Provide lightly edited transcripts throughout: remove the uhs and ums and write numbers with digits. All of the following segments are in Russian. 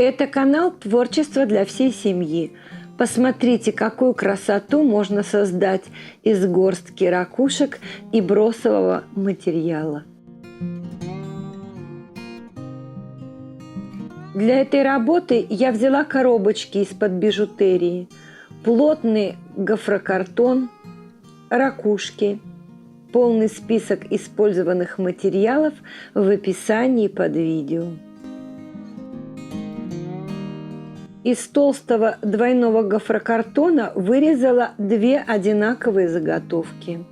Это канал «Творчество для всей семьи». Посмотрите, какую красоту можно создать из горстки ракушек и бросового материала. Для этой работы я взяла коробочки из-под бижутерии, плотный гофрокартон, ракушки. Полный список использованных материалов в описании под видео. Из толстого двойного гофрокартона вырезала две одинаковые заготовки.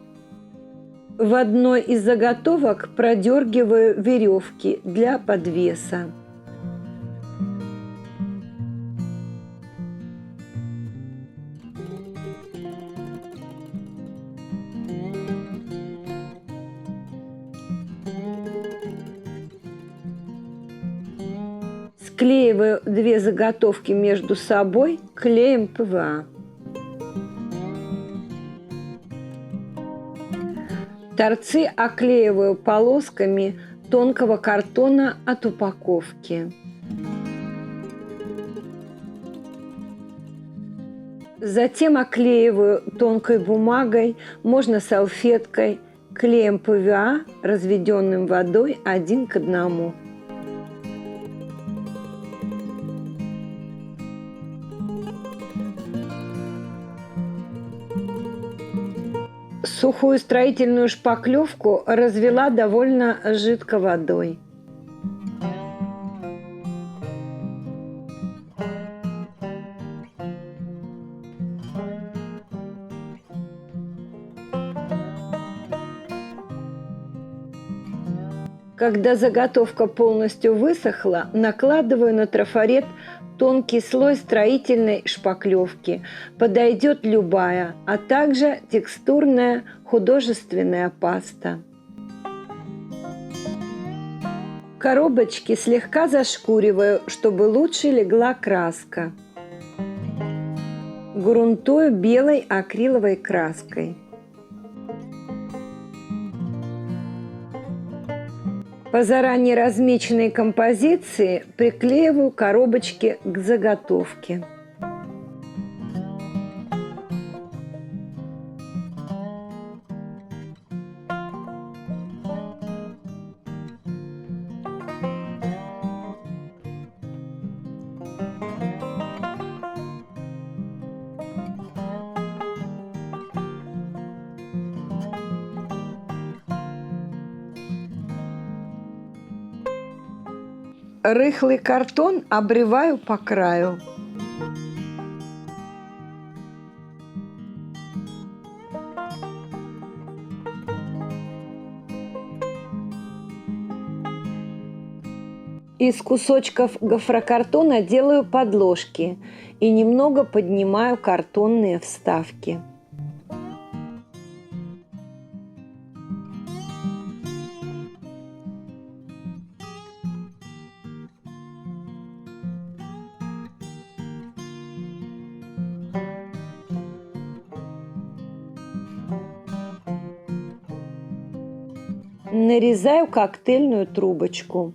В одной из заготовок продергиваю веревки для подвеса. Склеиваю две заготовки между собой клеем ПВА. Торцы оклеиваю полосками тонкого картона от упаковки. Затем оклеиваю тонкой бумагой, можно салфеткой, клеем ПВА, разведенным водой 1 к 1. Сухую строительную шпаклевку развела довольно жидко водой. Когда заготовка полностью высохла, накладываю на трафарет тонкий слой строительной шпаклевки. Подойдет любая, а также текстурная художественная паста. Коробочки слегка зашкуриваю, чтобы лучше легла краска. Грунтую белой акриловой краской. По заранее размеченной композиции приклеиваю коробочки к заготовке. Рыхлый картон обрываю по краю. Из кусочков гофрокартона делаю подложки и немного поднимаю картонные вставки. Нарезаю коктейльную трубочку.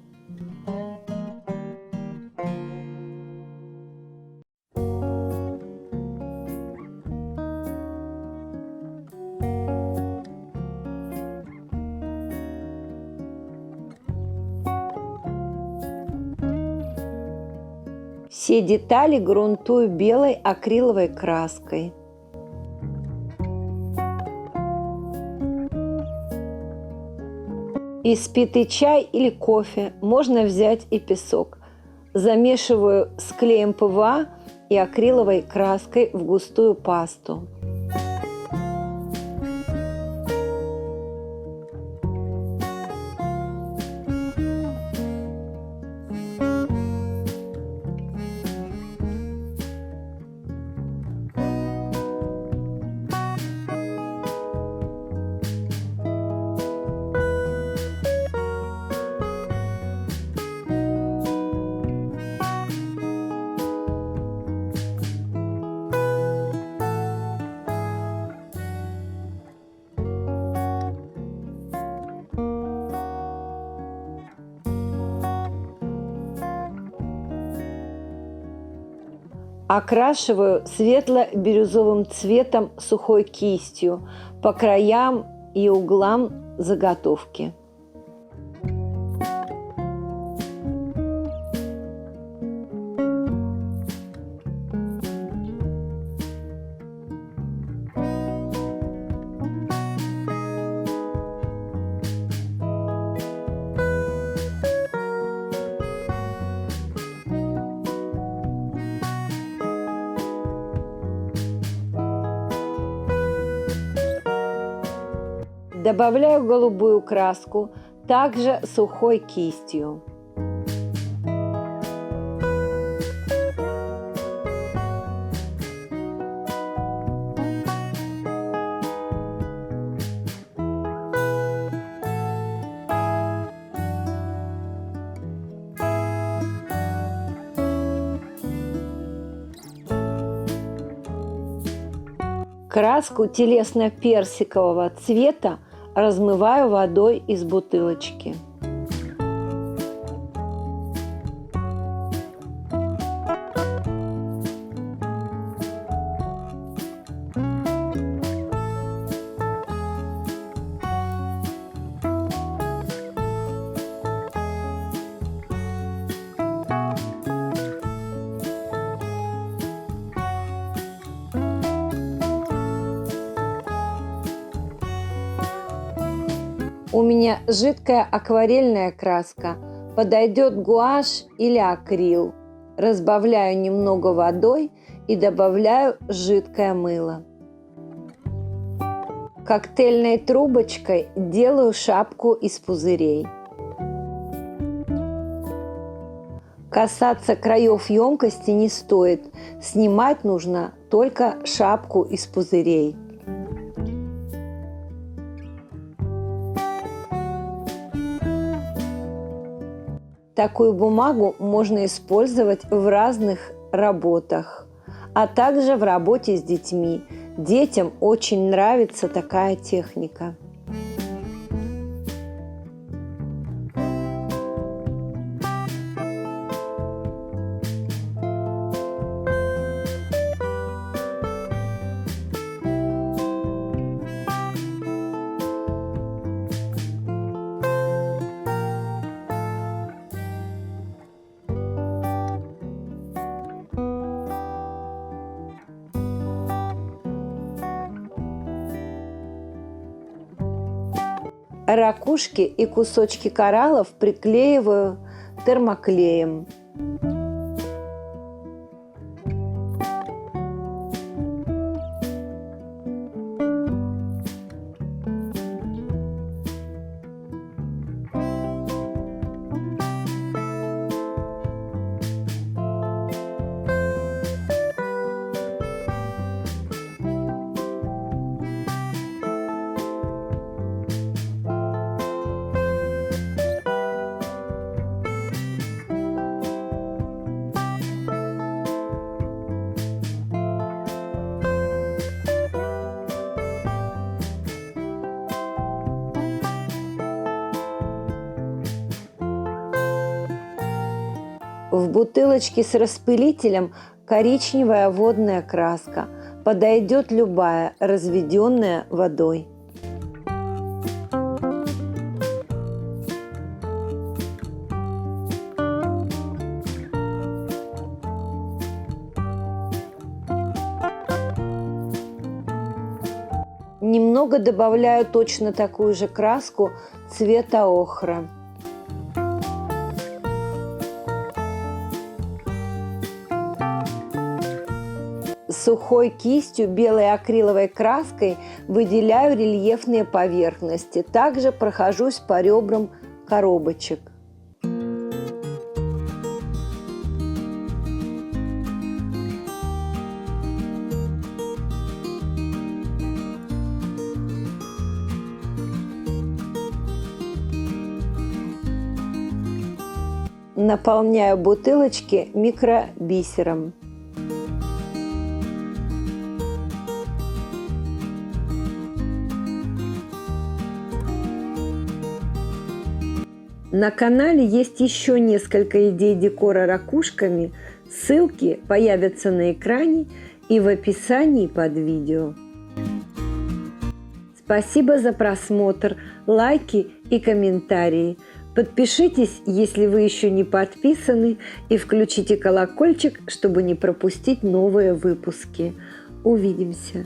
Все детали грунтую белой акриловой краской. Испитый чай или кофе, можно взять и песок. Замешиваю с клеем ПВА и акриловой краской в густую пасту. Окрашиваю светло-бирюзовым цветом сухой кистью по краям и углам заготовки. Добавляю голубую краску, также сухой кистью. Краску телесно-персикового цвета размываю водой из бутылочки. У меня жидкая акварельная краска, подойдет гуашь или акрил. Разбавляю немного водой и добавляю жидкое мыло. Коктейльной трубочкой делаю шапку из пузырей. Касаться краев емкости не стоит, снимать нужно только шапку из пузырей. Такую бумагу можно использовать в разных работах, а также в работе с детьми. Детям очень нравится такая техника. Ракушки и кусочки кораллов приклеиваю термоклеем. В бутылочке с распылителем коричневая водная краска. Подойдет любая, разведенная водой. Немного добавляю точно такую же краску цвета охра. Сухой кистью белой акриловой краской выделяю рельефные поверхности. Также прохожусь по ребрам коробочек. Наполняю бутылочки микробисером. На канале есть еще несколько идей декора ракушками Ссылки появятся на экране и в описании под видео. Спасибо за просмотр, лайки и комментарии. Подпишитесь, если вы еще не подписаны, и включите колокольчик, чтобы не пропустить новые выпуски. Увидимся!